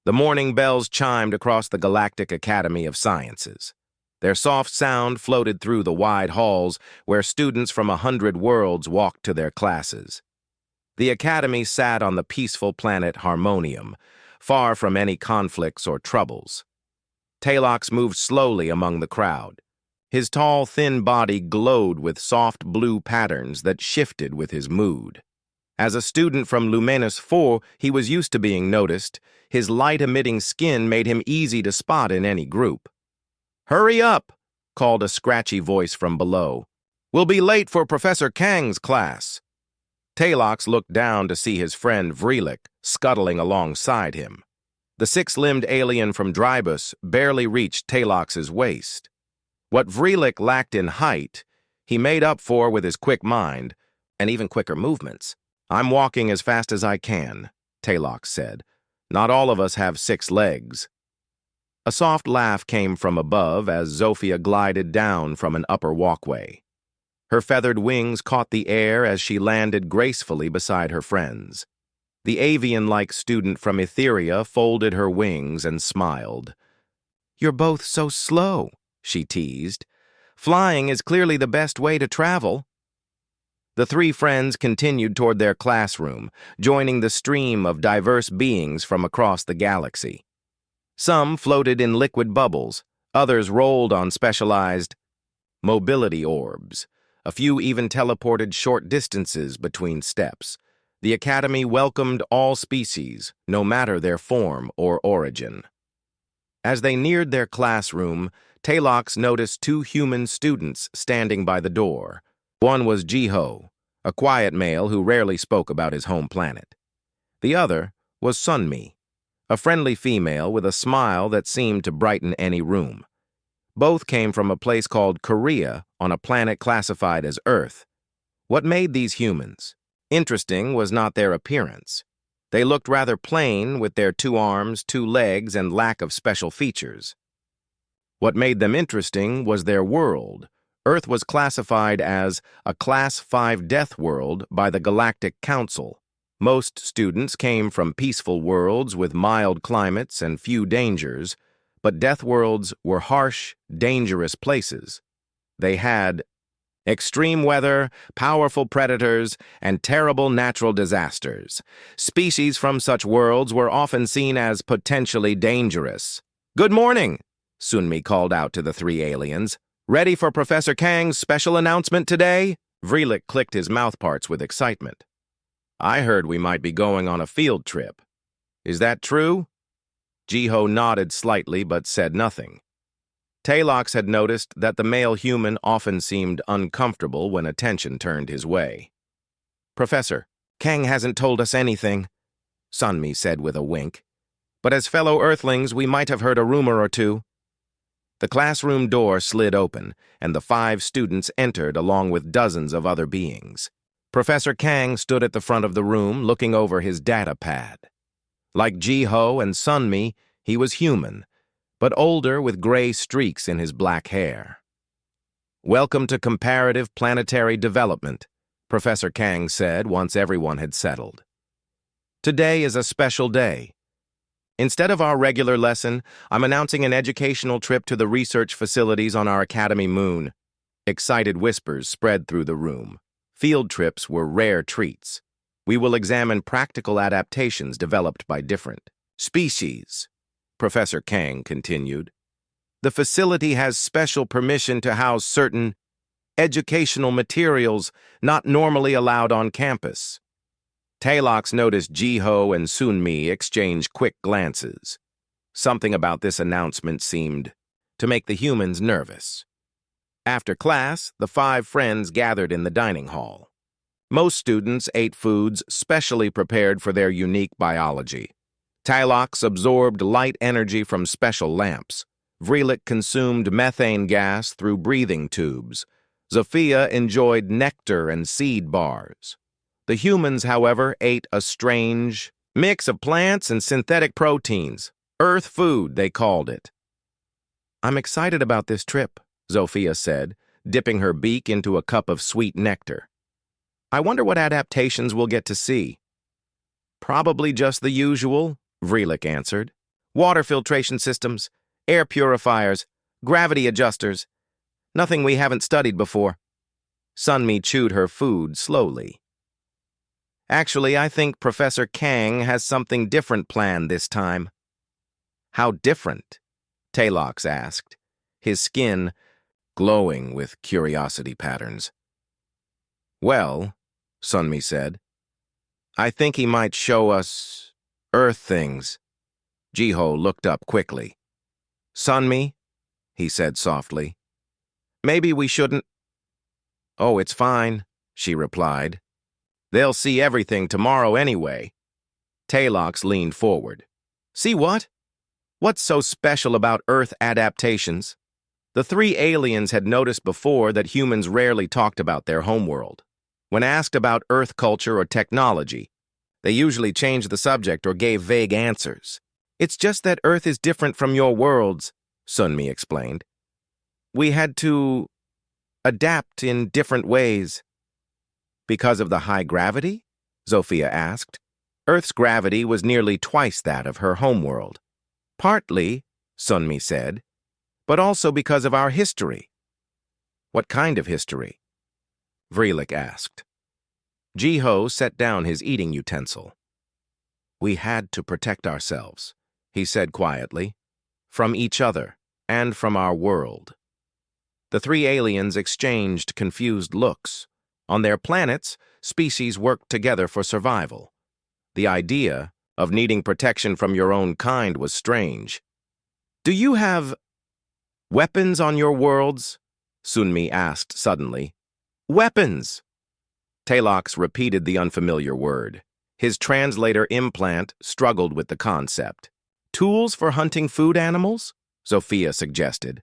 The morning bells chimed across the Galactic Academy of Sciences. Their soft sound floated through the wide halls where students from 100 worlds walked to their classes. The Academy sat on the peaceful planet Harmonium, far from any conflicts or troubles. Talox moved slowly among the crowd. His tall, thin body glowed with soft blue patterns that shifted with his mood. As a student from Luminous 4, he was used to being noticed. His light-emitting skin made him easy to spot in any group. "Hurry up," called a scratchy voice from below. "We'll be late for Professor Kang's class." Talox looked down to see his friend Vreelik scuttling alongside him. The six-limbed alien from Drybus barely reached Talox's waist. What Vreelik lacked in height, he made up for with his quick mind and even quicker movements. "I'm walking as fast as I can," Talox said. "Not all of us have 6 legs." A soft laugh came from above as Zofia glided down from an upper walkway. Her feathered wings caught the air as she landed gracefully beside her friends. The avian-like student from Etheria folded her wings and smiled. "You're both so slow," she teased. "Flying is clearly the best way to travel." The 3 friends continued toward their classroom, joining the stream of diverse beings from across the galaxy. Some floated in liquid bubbles, others rolled on specialized mobility orbs. A few even teleported short distances between steps. The Academy welcomed all species, no matter their form or origin. As they neared their classroom, Talox noticed 2 human students standing by the door. One was Jiho, a quiet male who rarely spoke about his home planet. The other was Sunmi, a friendly female with a smile that seemed to brighten any room. Both came from a place called Korea on a planet classified as Earth. What made these humans interesting was not their appearance. They looked rather plain with their 2 arms, 2 legs, and lack of special features. What made them interesting was their world. Earth was classified as a Class 5 death world by the Galactic Council. Most students came from peaceful worlds with mild climates and few dangers, but death worlds were harsh, dangerous places. They had extreme weather, powerful predators, and terrible natural disasters. Species from such worlds were often seen as potentially dangerous. "Good morning," Sunmi called out to the 3 aliens. "Ready for Professor Kang's special announcement today?" Vreelik clicked his mouthparts with excitement. "I heard we might be going on a field trip. Is that true?" Jiho nodded slightly but said nothing. Talox had noticed that the male human often seemed uncomfortable when attention turned his way. "Professor, Kang hasn't told us anything," Sunmi said with a wink. "But as fellow Earthlings, we might have heard a rumor or 2. The classroom door slid open, and the 5 students entered along with dozens of other beings. Professor Kang stood at the front of the room, looking over his data pad. Like Jiho and Sunmi, he was human, but older with gray streaks in his black hair. "Welcome to Comparative Planetary Development," Professor Kang said once everyone had settled. "Today is a special day. Instead of our regular lesson, I'm announcing an educational trip to the research facilities on our Academy moon." Excited whispers spread through the room. Field trips were rare treats. "We will examine practical adaptations developed by different species," Professor Kang continued. "The facility has special permission to house certain educational materials not normally allowed on campus." Talox noticed Jiho and Sunmi exchange quick glances. Something about this announcement seemed to make the humans nervous. After class, the 5 friends gathered in the dining hall. Most students ate foods specially prepared for their unique biology. Talox absorbed light energy from special lamps. Vreelik consumed methane gas through breathing tubes. Zofia enjoyed nectar and seed bars. The humans, however, ate a strange mix of plants and synthetic proteins. Earth food, they called it. "I'm excited about this trip," Zofia said, dipping her beak into a cup of sweet nectar. "I wonder what adaptations we'll get to see." "Probably just the usual," Vreelik answered. Water filtration systems, air purifiers, gravity adjusters. Nothing we haven't studied before. Sunmi chewed her food slowly. Actually, I think Professor Kang has something different planned this time. How different? Talox asked, his skin glowing with curiosity patterns. Well, Sunmi said, I think he might show us Earth things. Jiho looked up quickly. Sunmi, he said softly, maybe we shouldn't. Oh, it's fine, she replied. They'll see everything tomorrow anyway. Talox leaned forward. See what? What's so special about Earth adaptations? The three aliens had noticed before that humans rarely talked about their homeworld. When asked about Earth culture or technology, they usually changed the subject or gave vague answers. It's just that Earth is different from your worlds, Sunmi explained. We had to adapt in different ways. Because of the high gravity? Zofia asked. Earth's gravity was nearly twice that of her homeworld. Partly, Sunmi said, but also because of our history. What kind of history? Vreelik asked. Jiho set down his eating utensil. We had to protect ourselves, he said quietly, from each other and from our world. The three aliens exchanged confused looks. On their planets, species worked together for survival. The idea of needing protection from your own kind was strange. Do you have weapons on your worlds? Sunmi asked suddenly. Weapons! Talox repeated the unfamiliar word. His translator implant struggled with the concept. Tools for hunting food animals? Zofia suggested.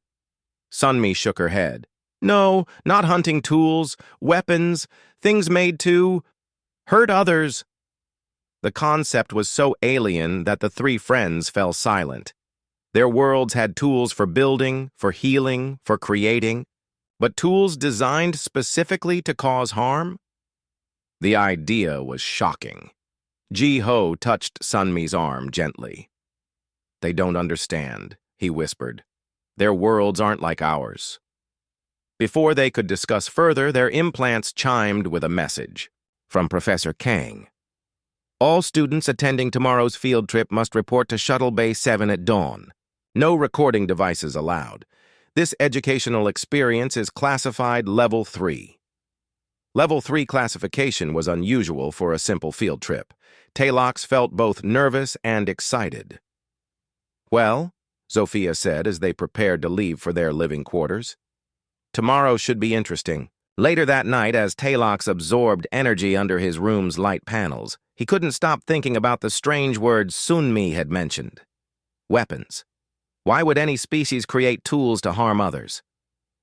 Sunmi shook her head. No, not hunting tools, weapons, things made to hurt others. The concept was so alien that the three friends fell silent. Their worlds had tools for building, for healing, for creating, but tools designed specifically to cause harm? The idea was shocking. Jiho touched Sunmi's arm gently. They don't understand, he whispered. Their worlds aren't like ours. Before they could discuss further, their implants chimed with a message from Professor Kang. All students attending tomorrow's field trip must report to Shuttle Bay 7 at dawn. No recording devices allowed. This educational experience is classified Level 3. Level 3 classification was unusual for a simple field trip. Talox felt both nervous and excited. Well, Zofia said as they prepared to leave for their living quarters. Tomorrow should be interesting. Later that night, as Talox absorbed energy under his room's light panels, he couldn't stop thinking about the strange words Sunmi had mentioned. Weapons. Why would any species create tools to harm others?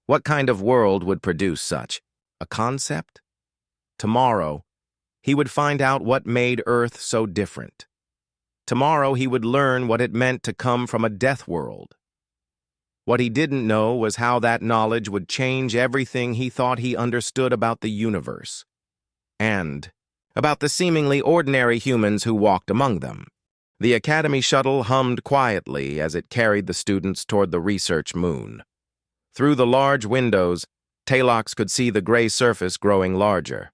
What kind of world would produce such? A concept? Tomorrow, he would find out what made Earth so different. Tomorrow, he would learn what it meant to come from a death world. What he didn't know was how that knowledge would change everything he thought he understood about the universe. And about the seemingly ordinary humans who walked among them. The Academy shuttle hummed quietly as it carried the students toward the research moon. Through the large windows, Talox could see the gray surface growing larger.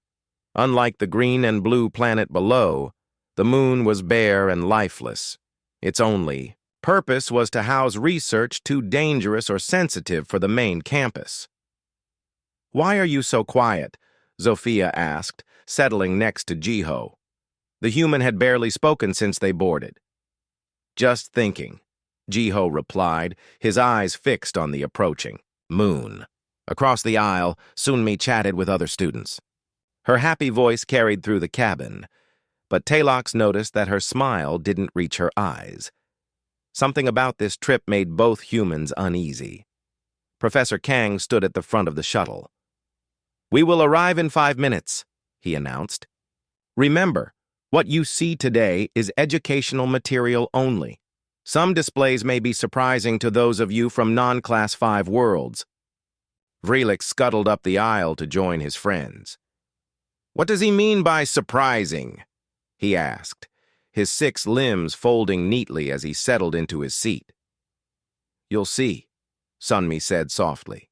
Unlike the green and blue planet below, the moon was bare and lifeless. Its only purpose was to house research too dangerous or sensitive for the main campus. Why are you so quiet? Zofia asked, settling next to Jiho. The human had barely spoken since they boarded. Just thinking, Jiho replied, his eyes fixed on the approaching moon. Across the aisle, Sunmi chatted with other students. Her happy voice carried through the cabin, but Talox noticed that her smile didn't reach her eyes. Something about this trip made both humans uneasy. Professor Kang stood at the front of the shuttle. We will arrive in 5 minutes, he announced. Remember, what you see today is educational material only. Some displays may be surprising to those of you from non-Class 5 worlds. Vreelik scuttled up the aisle to join his friends. What does he mean by surprising? He asked, his 6 limbs folding neatly as he settled into his seat. "You'll see," Sunmi said softly.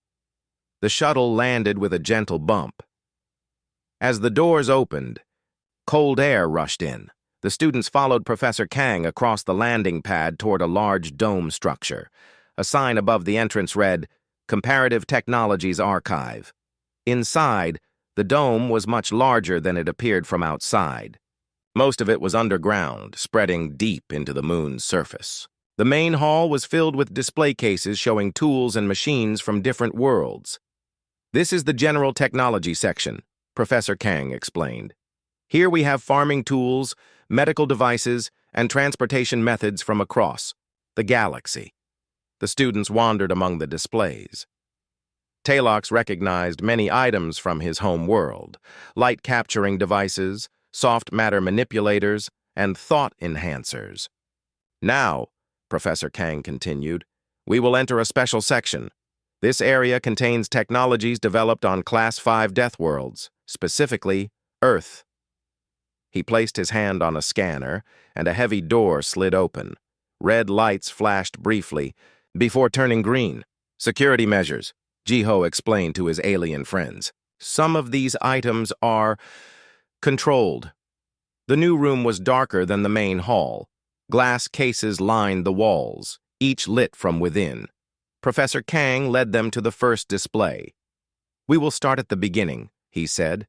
The shuttle landed with a gentle bump. As the doors opened, cold air rushed in. The students followed Professor Kang across the landing pad toward a large dome structure. A sign above the entrance read, "Comparative Technologies Archive." Inside, the dome was much larger than it appeared from outside. Most of it was underground, spreading deep into the moon's surface. The main hall was filled with display cases showing tools and machines from different worlds. "This is the general technology section," Professor Kang explained. "Here we have farming tools, medical devices, and transportation methods from across the galaxy." The students wandered among the displays. Talox recognized many items from his home world: light-capturing devices, soft matter manipulators, and thought enhancers. "Now," Professor Kang continued, "we will enter a special section. This area contains technologies developed on Class 5 Deathworlds, specifically Earth." He placed his hand on a scanner, and a heavy door slid open. Red lights flashed briefly, before turning green. "Security measures," Jiho explained to his alien friends. "Some of these items are controlled." The new room was darker than the main hall. Glass cases lined the walls, each lit from within. Professor Kang led them to the first display. "We will start at the beginning," he said.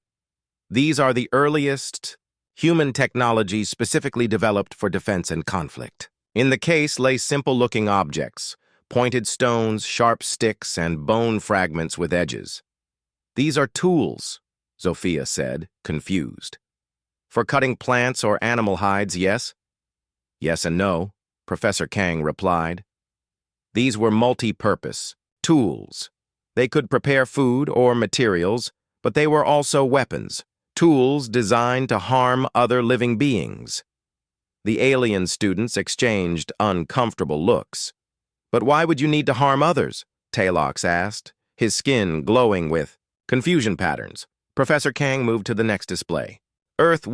"These are the earliest human technologies specifically developed for defense and conflict." In the case lay simple-looking objects: pointed stones, sharp sticks, and bone fragments with edges. "These are tools," Zofia said, confused. "For cutting plants or animal hides, yes?" "Yes and no," Professor Kang replied. "These were multi-purpose tools. They could prepare food or materials, but they were also weapons, tools designed to harm other living beings." The alien students exchanged uncomfortable looks. "But why would you need to harm others?" Talox asked, his skin glowing with confusion patterns. Professor Kang moved to the next display. Earth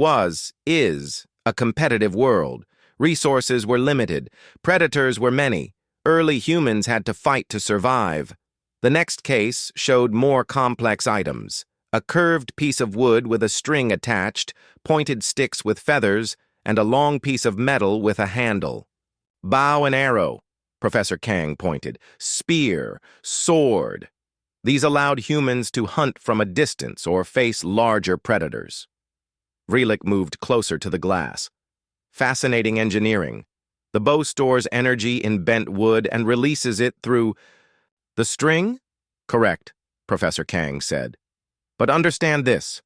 is a competitive world. Resources were limited. Predators were many. Early humans had to fight to survive. The next case showed more complex items: a curved piece of wood with a string attached, pointed sticks with feathers, and a long piece of metal with a handle. "Bow and arrow," Professor Kang pointed. "Spear, sword." These allowed humans to hunt from a distance or face larger predators. Vreelik moved closer to the glass. "Fascinating engineering. The bow stores energy in bent wood and releases it through the string?" "Correct," Professor Kang said. "But understand this.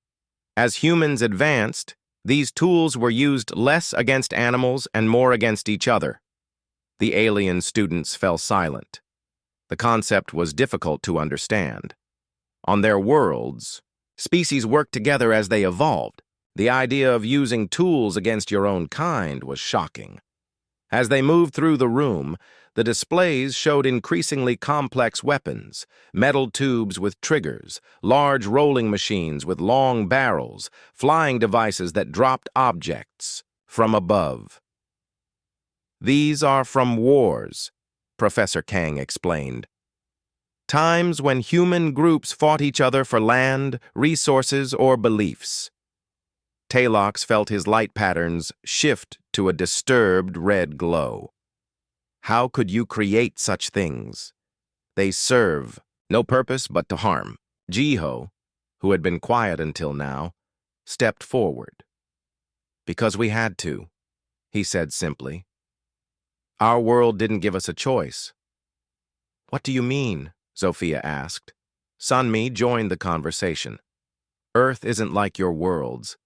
As humans advanced, these tools were used less against animals and more against each other." The alien students fell silent. The concept was difficult to understand. On their worlds, species worked together as they evolved. The idea of using tools against your own kind was shocking. As they moved through the room, the displays showed increasingly complex weapons: metal tubes with triggers, large rolling machines with long barrels, flying devices that dropped objects from above. "These are from wars," Professor Kang explained. "Times when human groups fought each other for land, resources, or beliefs." Talox felt his light patterns shift to a disturbed red glow. "How could you create such things? They serve no purpose but to harm." Jiho, who had been quiet until now, stepped forward. "Because we had to," he said simply. "Our world didn't give us a choice." "What do you mean?" Zofia asked. Sunmi joined the conversation. "Earth isn't like your worlds.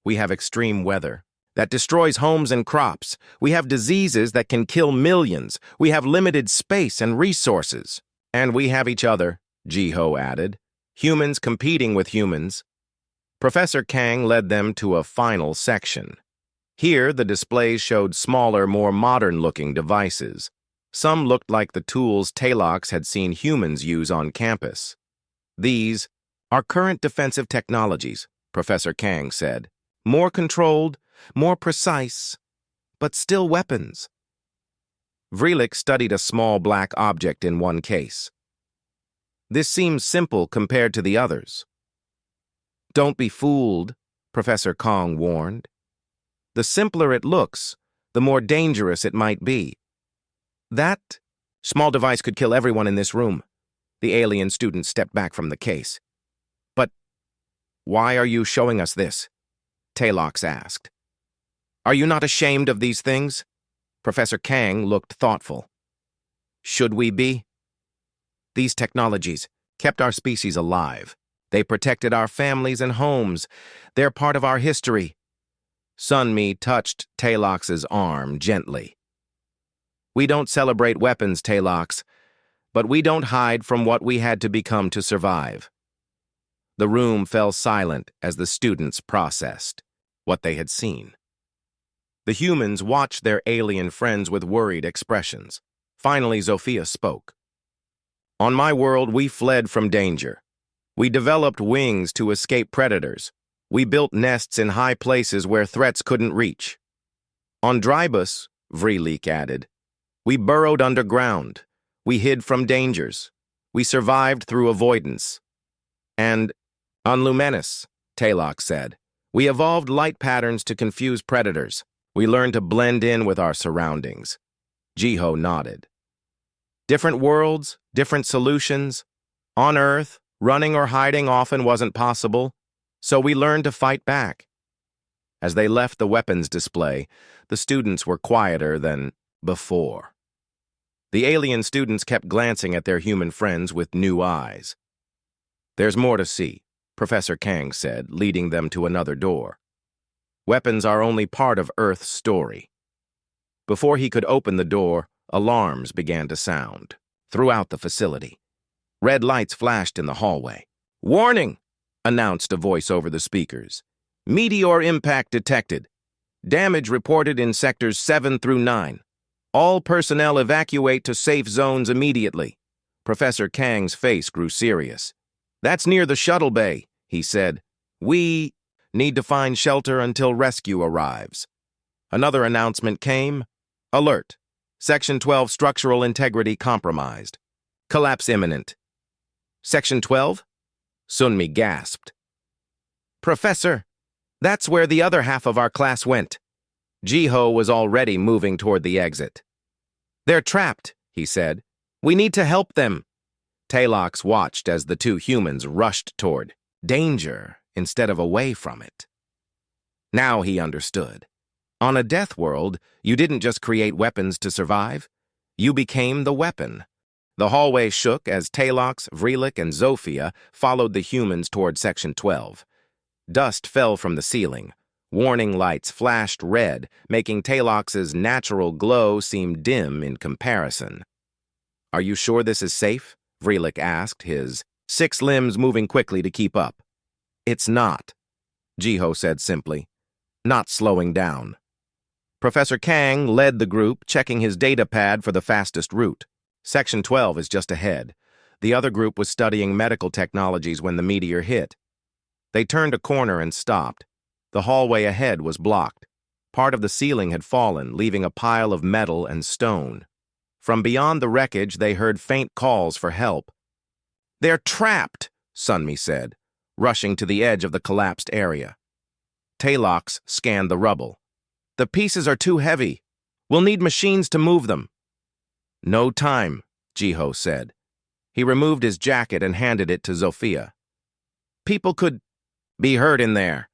We have extreme weather that destroys homes and crops. We have diseases that can kill millions. We have limited space and resources. And we have each other," Jiho added. "Humans competing with humans." Professor Kang led them to a final section. Here, the displays showed smaller, more modern-looking devices. Some looked like the tools Talox had seen humans use on campus. "These are current defensive technologies," Professor Kang said. "More controlled, more precise, but still weapons. Vreelik studied a small black object in one case. This seems simple compared to the others. Don't be fooled, Professor Kong warned. The simpler it looks, the more dangerous it might be. That small device could kill everyone in this room. The alien student stepped back from the case. But why are you showing us this? Talox asked. Are you not ashamed of these things? Professor Kang looked thoughtful. Should we be? These technologies kept our species alive. They protected our families and homes. They're part of our history. Sunmi touched Talox's arm gently. We don't celebrate weapons, Talox, but we don't hide from what we had to become to survive. The room fell silent as the students processed what they had seen. The humans watched their alien friends with worried expressions. Finally, Zofia spoke. On my world, we fled from danger. We developed wings to escape predators. We built nests in high places where threats couldn't reach. On Drybus, Vreelik added, we burrowed underground. We hid from dangers. We survived through avoidance. And on Lumenis, Talox said, we evolved light patterns to confuse predators. We learned to blend in with our surroundings. Jiho nodded. Different worlds, different solutions. On Earth, running or hiding often wasn't possible, so we learned to fight back. As they left the weapons display, the students were quieter than before. The alien students kept glancing at their human friends with new eyes. There's more to see, Professor Kang said, leading them to another door. Weapons are only part of Earth's story. Before he could open the door, alarms began to sound throughout the facility. Red lights flashed in the hallway. Warning, announced a voice over the speakers. Meteor impact detected. Damage reported in sectors 7 through 9. All personnel evacuate to safe zones immediately. Professor Kang's face grew serious. That's near the shuttle bay, he said. We need to find shelter until rescue arrives. Another announcement came. Alert. Section 12 structural integrity compromised. Collapse imminent. Section 12? Sunmi gasped. Professor, that's where the other half of our class went. Jiho was already moving toward the exit. They're trapped, he said. We need to help them. Talox watched as the two humans rushed toward danger instead of away from it. Now he understood. On a death world, you didn't just create weapons to survive. You became the weapon. The hallway shook as Talox, Vreelik, and Zofia followed the humans toward Section 12. Dust fell from the ceiling. Warning lights flashed red, making Talox's natural glow seem dim in comparison. Are you sure this is safe? Vreelik asked, his 6 limbs moving quickly to keep up. It's not, Jiho said simply, not slowing down. Professor Kang led the group, checking his data pad for the fastest route. Section 12 is just ahead. The other group was studying medical technologies when the meteor hit. They turned a corner and stopped. The hallway ahead was blocked. Part of the ceiling had fallen, leaving a pile of metal and stone. From beyond the wreckage, they heard faint calls for help. They're trapped, Sunmi said, rushing to the edge of the collapsed area. Talox scanned the rubble. The pieces are too heavy. We'll need machines to move them. No time, Jiho said. He removed his jacket and handed it to Zofia. People could be hurt in there.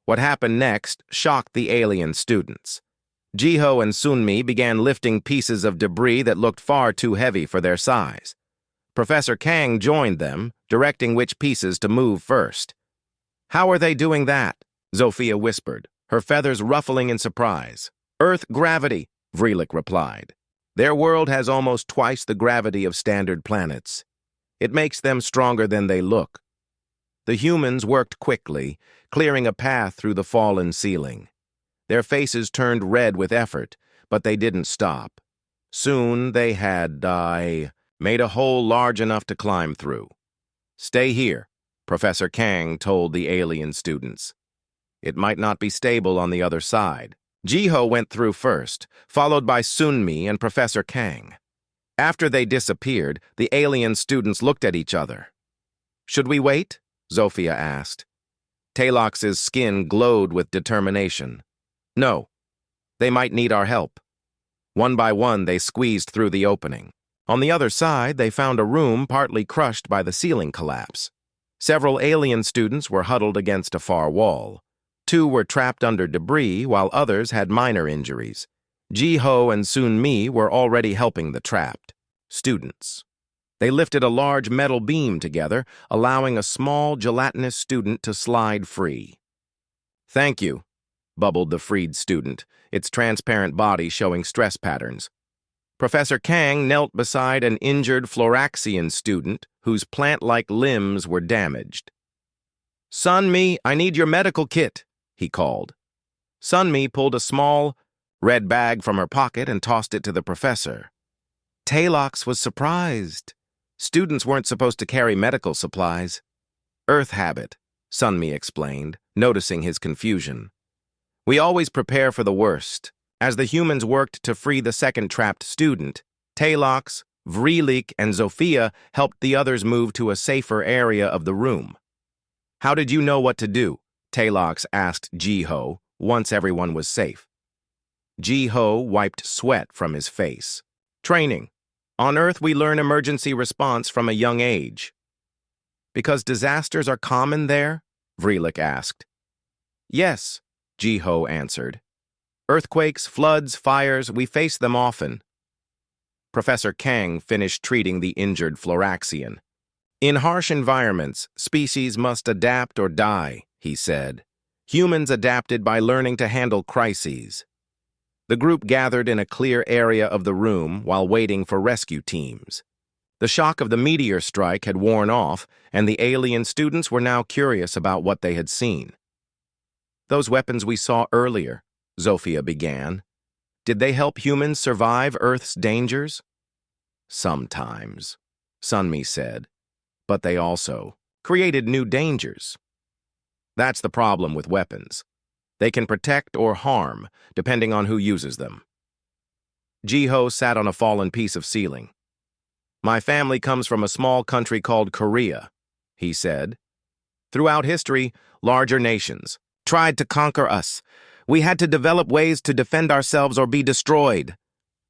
What happened next shocked the alien students. Jiho and Sunmi began lifting pieces of debris that looked far too heavy for their size. Professor Kang joined them, directing which pieces to move first. How are they doing that? Zofia whispered, her feathers ruffling in surprise. Earth gravity, Vreelik replied. Their world has almost twice the gravity of standard planets. It makes them stronger than they look. The humans worked quickly, clearing a path through the fallen ceiling. Their faces turned red with effort, but they didn't stop. Soon they had made a hole large enough to climb through. Stay here, Professor Kang told the alien students. It might not be stable on the other side. Jiho went through first, followed by Sunmi and Professor Kang. After they disappeared, the alien students looked at each other. "Should we wait?" Zofia asked. Talox's skin glowed with determination. "No. They might need our help." One by one, they squeezed through the opening. On the other side, they found a room partly crushed by the ceiling collapse. Several alien students were huddled against a far wall. 2 were trapped under debris, while others had minor injuries. Jiho and Sunmi were already helping the trapped students. They lifted a large metal beam together, allowing a small, gelatinous student to slide free. "Thank you," bubbled the freed student, its transparent body showing stress patterns. Professor Kang knelt beside an injured Floraxian student whose plant-like limbs were damaged. "Sunmi, I need your medical kit," he called. Sunmi pulled a small, red bag from her pocket and tossed it to the professor. Talox was surprised. Students weren't supposed to carry medical supplies. "Earth habit," Sunmi explained, noticing his confusion. "We always prepare for the worst." As the humans worked to free the second trapped student, Talox, Vreelik, and Zofia helped the others move to a safer area of the room. "How did you know what to do?" Talox asked Jiho, once everyone was safe. Jiho wiped sweat from his face. "Training. On Earth, we learn emergency response from a young age." "Because disasters are common there?" Vreelik asked. "Yes," Jiho answered. "Earthquakes, floods, fires, we face them often." Professor Kang finished treating the injured Floraxian. "In harsh environments, species must adapt or die," he said. "Humans adapted by learning to handle crises." The group gathered in a clear area of the room while waiting for rescue teams. The shock of the meteor strike had worn off, and the alien students were now curious about what they had seen. "Those weapons we saw earlier," Zofia began. "Did they help humans survive Earth's dangers?" "Sometimes," Sunmi said. "But they also created new dangers. That's the problem with weapons. They can protect or harm, depending on who uses them." Jiho sat on a fallen piece of ceiling. "My family comes from a small country called Korea," he said. "Throughout history, larger nations tried to conquer us. We had to develop ways to defend ourselves or be destroyed."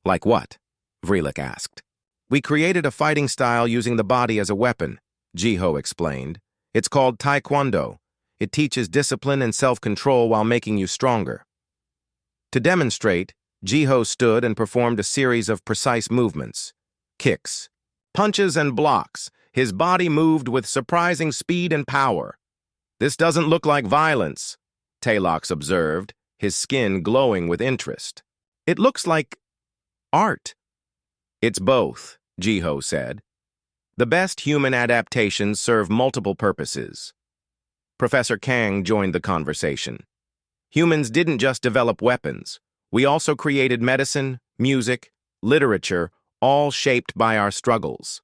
"Like what?" Vreelik asked. "We created a fighting style using the body as a weapon," Jiho explained. "It's called Taekwondo. It teaches discipline and self-control while making you stronger." To demonstrate, Jiho stood and performed a series of precise movements. Kicks, punches, and blocks. His body moved with surprising speed and power. "This doesn't look like violence," Talox observed, his skin glowing with interest. "It looks like art." "It's both," Jiho said. "The best human adaptations serve multiple purposes." Professor Kang joined the conversation. "Humans didn't just develop weapons. We also created medicine, music, literature, all shaped by our struggles."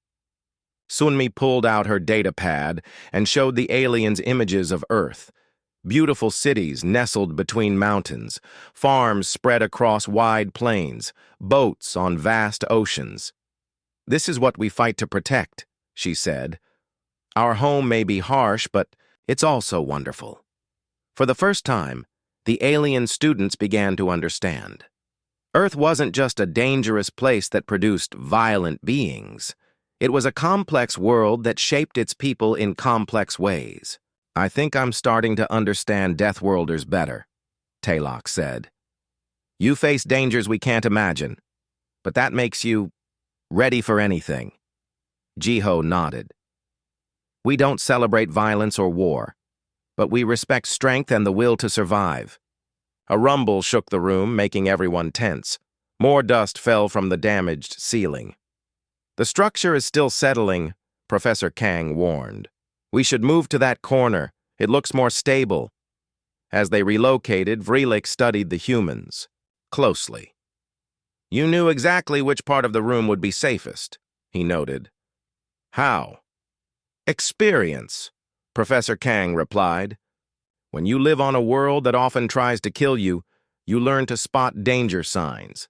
Sunmi pulled out her data pad and showed the aliens images of Earth. Beautiful cities nestled between mountains, farms spread across wide plains, boats on vast oceans. "This is what we fight to protect," she said. "Our home may be harsh, but it's also wonderful." For the first time, the alien students began to understand. Earth wasn't just a dangerous place that produced violent beings. It was a complex world that shaped its people in complex ways. "I think I'm starting to understand Deathworlders better," Talox said. "You face dangers we can't imagine, but that makes you ready for anything." Jiho nodded. "We don't celebrate violence or war, but we respect strength and the will to survive." A rumble shook the room, making everyone tense. More dust fell from the damaged ceiling. "The structure is still settling," Professor Kang warned. "We should move to that corner. It looks more stable." As they relocated, Vreelik studied the humans closely. "You knew exactly which part of the room would be safest," he noted. "How?" "Experience," Professor Kang replied. "When you live on a world that often tries to kill you, You learn to spot danger signs.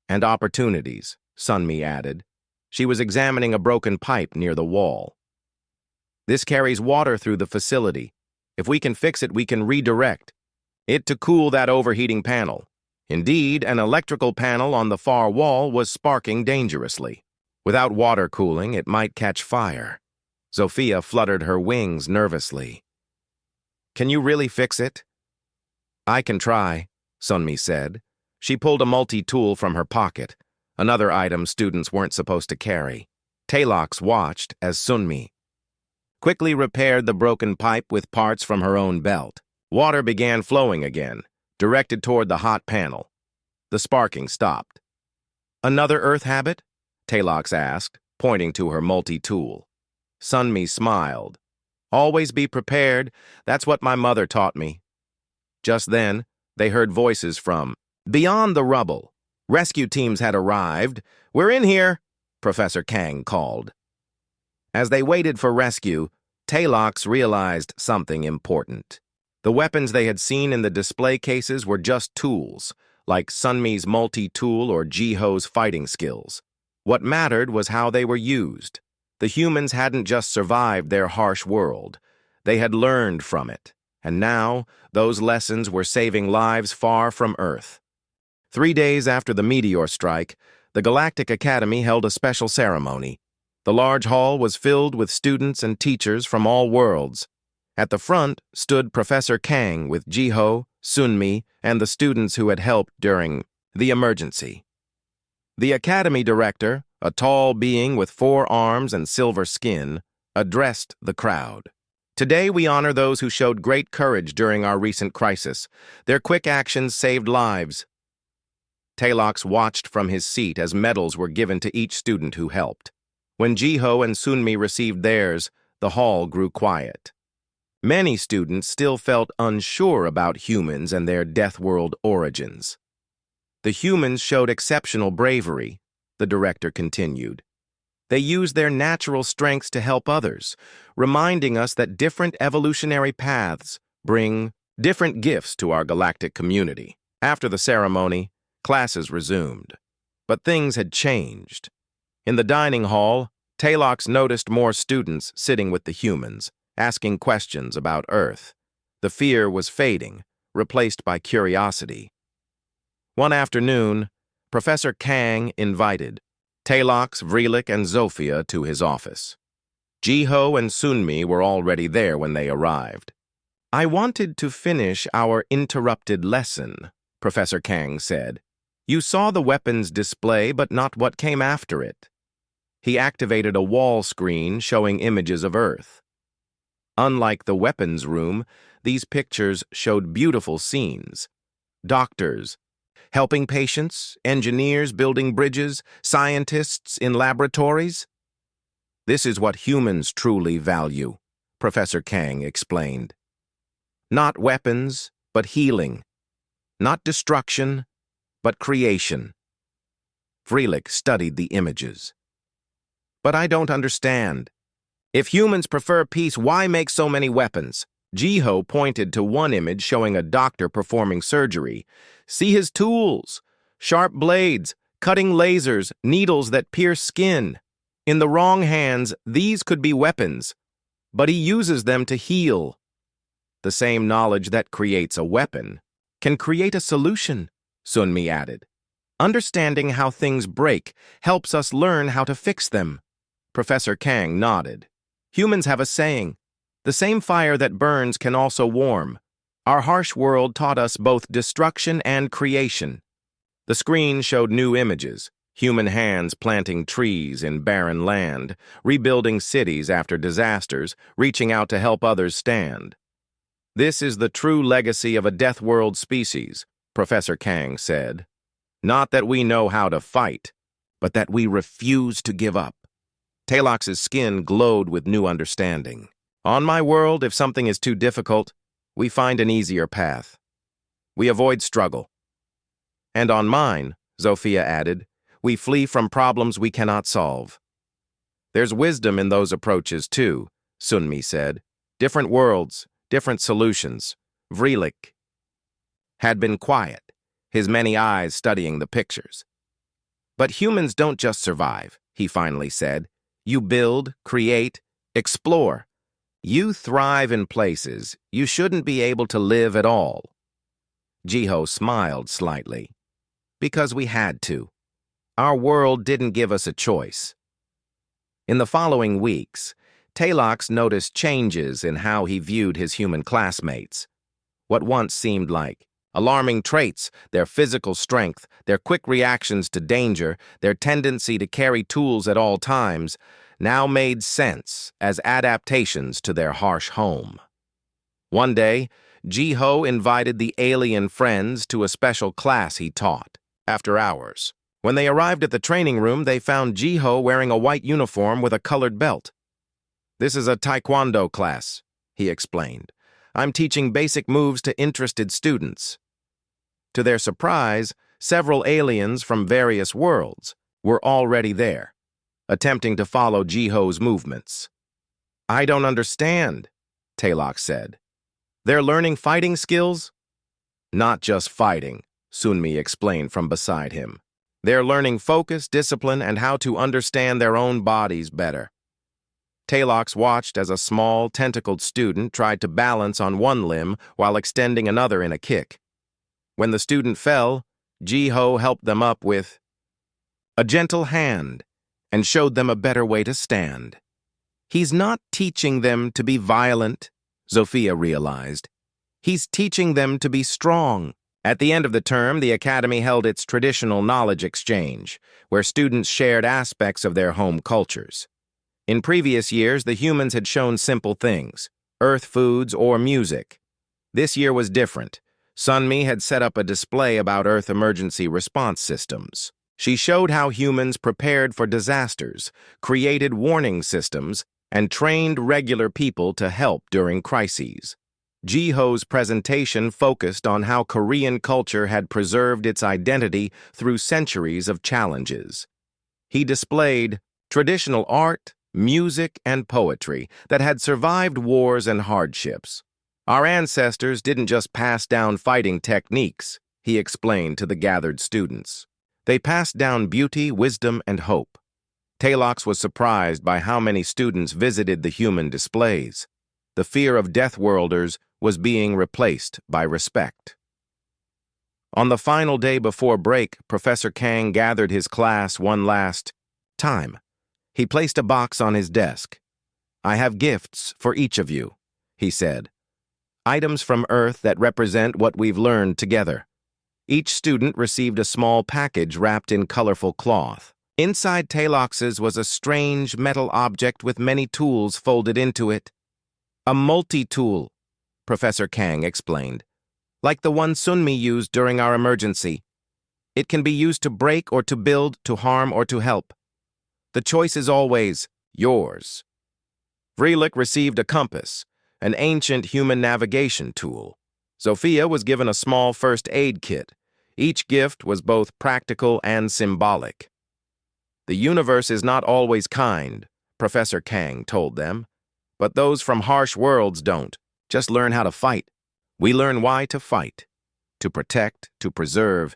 And opportunities, Sunmi added. She was examining a broken pipe near the wall. This carries water through the facility. If we can fix it, we can redirect it to cool that overheating panel. Indeed, an electrical panel on the far wall was sparking dangerously. Without water cooling, it might catch fire. Zofia fluttered her wings nervously. Can you really fix it? I can try, Sunmi said. She pulled a multi-tool from her pocket, another item students weren't supposed to carry. Talox watched as Sunmi quickly repaired the broken pipe with parts from her own belt. Water began flowing again, directed toward the hot panel. The sparking stopped. Another Earth habit? Talox asked, pointing to her multi-tool. Sunmi smiled. Always be prepared, that's what my mother taught me. Just then, they heard voices from beyond the rubble. Rescue teams had arrived. We're in here, Professor Kang called. As they waited for rescue, Talox realized something important. The weapons they had seen in the display cases were just tools, like Sunmi's multi-tool or Jiho's fighting skills. What mattered was how they were used. The humans hadn't just survived their harsh world. They had learned from it, and now those lessons were saving lives far from Earth. 3 days after the meteor strike, the Galactic Academy held a special ceremony. The large hall was filled with students and teachers from all worlds. At the front stood Professor Kang with Jiho, Sunmi, and the students who had helped during the emergency. The Academy director, a tall being with 4 arms and silver skin, addressed the crowd. Today we honor those who showed great courage during our recent crisis. Their quick actions saved lives. Talox watched from his seat as medals were given to each student who helped. When Jiho and Sunmi received theirs, the hall grew quiet. Many students still felt unsure about humans and their Deathworld origins. The humans showed exceptional bravery, the director continued. They used their natural strengths to help others, reminding us that different evolutionary paths bring different gifts to our galactic community. After the ceremony, classes resumed. But things had changed. In the dining hall, Talox noticed more students sitting with the humans, asking questions about Earth. The fear was fading, replaced by curiosity. One afternoon, Professor Kang invited Talox, Vreelik, and Zofia to his office. Jiho and Sunmi were already there when they arrived. I wanted to finish our interrupted lesson, Professor Kang said. You saw the weapons display, but not what came after it. He activated a wall screen showing images of Earth. Unlike the weapons room, these pictures showed beautiful scenes. Doctors helping patients, engineers building bridges, scientists in laboratories. This is what humans truly value, Professor Kang explained. Not weapons, but healing. Not destruction, but creation. Vreelik studied the images. But I don't understand. If humans prefer peace, why make so many weapons? Jiho pointed to one image showing a doctor performing surgery. See his tools. Sharp blades, cutting lasers, needles that pierce skin. In the wrong hands, these could be weapons, but he uses them to heal. The same knowledge that creates a weapon can create a solution, Sunmi added. Understanding how things break helps us learn how to fix them. Professor Kang nodded. Humans have a saying, the same fire that burns can also warm. Our harsh world taught us both destruction and creation. The screen showed new images, human hands planting trees in barren land, rebuilding cities after disasters, reaching out to help others stand. This is the true legacy of a Deathworld species, Professor Kang said. Not that we know how to fight, but that we refuse to give up. Talox's skin glowed with new understanding. On my world, if something is too difficult, we find an easier path. We avoid struggle. And on mine, Zofia added, we flee from problems we cannot solve. There's wisdom in those approaches too, Sunmi said. Different worlds, different solutions. Vreelik. had been quiet, his many eyes studying the pictures. "But humans don't just survive," he finally said. "You build, create, explore. You thrive in places you shouldn't be able to live at all." Jiho smiled slightly. "Because we had to. Our world didn't give us a choice." In the following weeks, Talox noticed changes in how he viewed his human classmates. What once seemed like alarming traits, their physical strength, their quick reactions to danger, their tendency to carry tools at all times, now made sense as adaptations to their harsh home. One day, Jiho invited the alien friends to a special class he taught. After hours, when they arrived at the training room, they found Jiho wearing a white uniform with a colored belt. "This is a taekwondo class," he explained. "I'm teaching basic moves to interested students." To their surprise, several aliens from various worlds were already there, attempting to follow Jiho's movements. "I don't understand," Talox said. "They're learning fighting skills?" "Not just fighting," Sunmi explained from beside him. "They're learning focus, discipline, and how to understand their own bodies better." Talox watched as a small, tentacled student tried to balance on one limb while extending another in a kick. When the student fell, Jiho helped them up with a gentle hand and showed them a better way to stand. "He's not teaching them to be violent," Zofia realized. "He's teaching them to be strong." At the end of the term, the academy held its traditional knowledge exchange, where students shared aspects of their home cultures. In previous years, the humans had shown simple things, earth foods or music. This year was different. Sunmi had set up a display about Earth emergency response systems. She showed how humans prepared for disasters, created warning systems, and trained regular people to help during crises. Jiho's presentation focused on how Korean culture had preserved its identity through centuries of challenges. He displayed traditional art, music, and poetry that had survived wars and hardships. "Our ancestors didn't just pass down fighting techniques," he explained to the gathered students. "They passed down beauty, wisdom, and hope." Talox was surprised by how many students visited the human displays. The fear of Deathworlders was being replaced by respect. On the final day before break, Professor Kang gathered his class one last time. He placed a box on his desk. "I have gifts for each of you," he said. "Items from Earth that represent what we've learned together." Each student received a small package wrapped in colorful cloth. Inside Talox's was a strange metal object with many tools folded into it. "A multi-tool," Professor Kang explained. "Like the one Sunmi used during our emergency. It can be used to break or to build, to harm or to help. The choice is always yours." Vreelik received a compass, an ancient human navigation tool. Zofia was given a small first aid kit. Each gift was both practical and symbolic. "The universe is not always kind," Professor Kang told them. "But those from harsh worlds don't just learn how to fight. We learn why to fight, to protect, to preserve,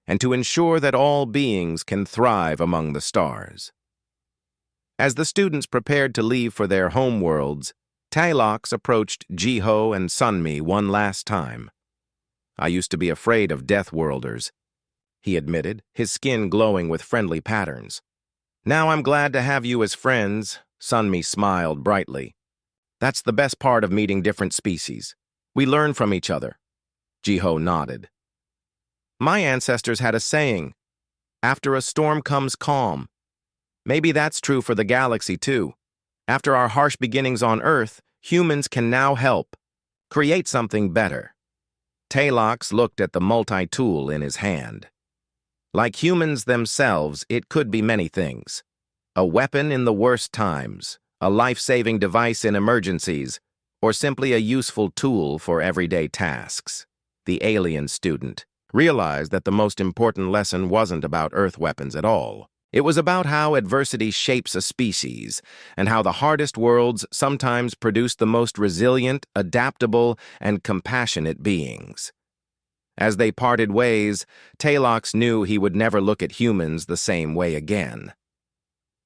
and to ensure that all beings can thrive among the stars." As the students prepared to leave for their home worlds, Talox approached Jiho and Sunmi one last time. "I used to be afraid of Deathworlders," he admitted, his skin glowing with friendly patterns. "Now I'm glad to have you as friends," Sunmi smiled brightly. "That's the best part of meeting different species. We learn from each other." Jiho nodded. "My ancestors had a saying, 'After a storm comes calm.' Maybe that's true for the galaxy, too. After our harsh beginnings on Earth, humans can now help, create something better." Talox looked at the multi-tool in his hand. Like humans themselves, it could be many things. A weapon in the worst times, a life-saving device in emergencies, or simply a useful tool for everyday tasks. The alien student realized that the most important lesson wasn't about Earth weapons at all. It was about how adversity shapes a species, and how the hardest worlds sometimes produce the most resilient, adaptable, and compassionate beings. As they parted ways, Talox knew he would never look at humans the same way again.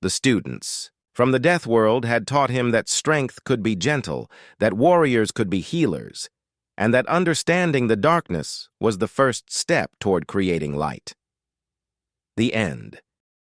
The students from the Death World had taught him that strength could be gentle, that warriors could be healers, and that understanding the darkness was the first step toward creating light. The end.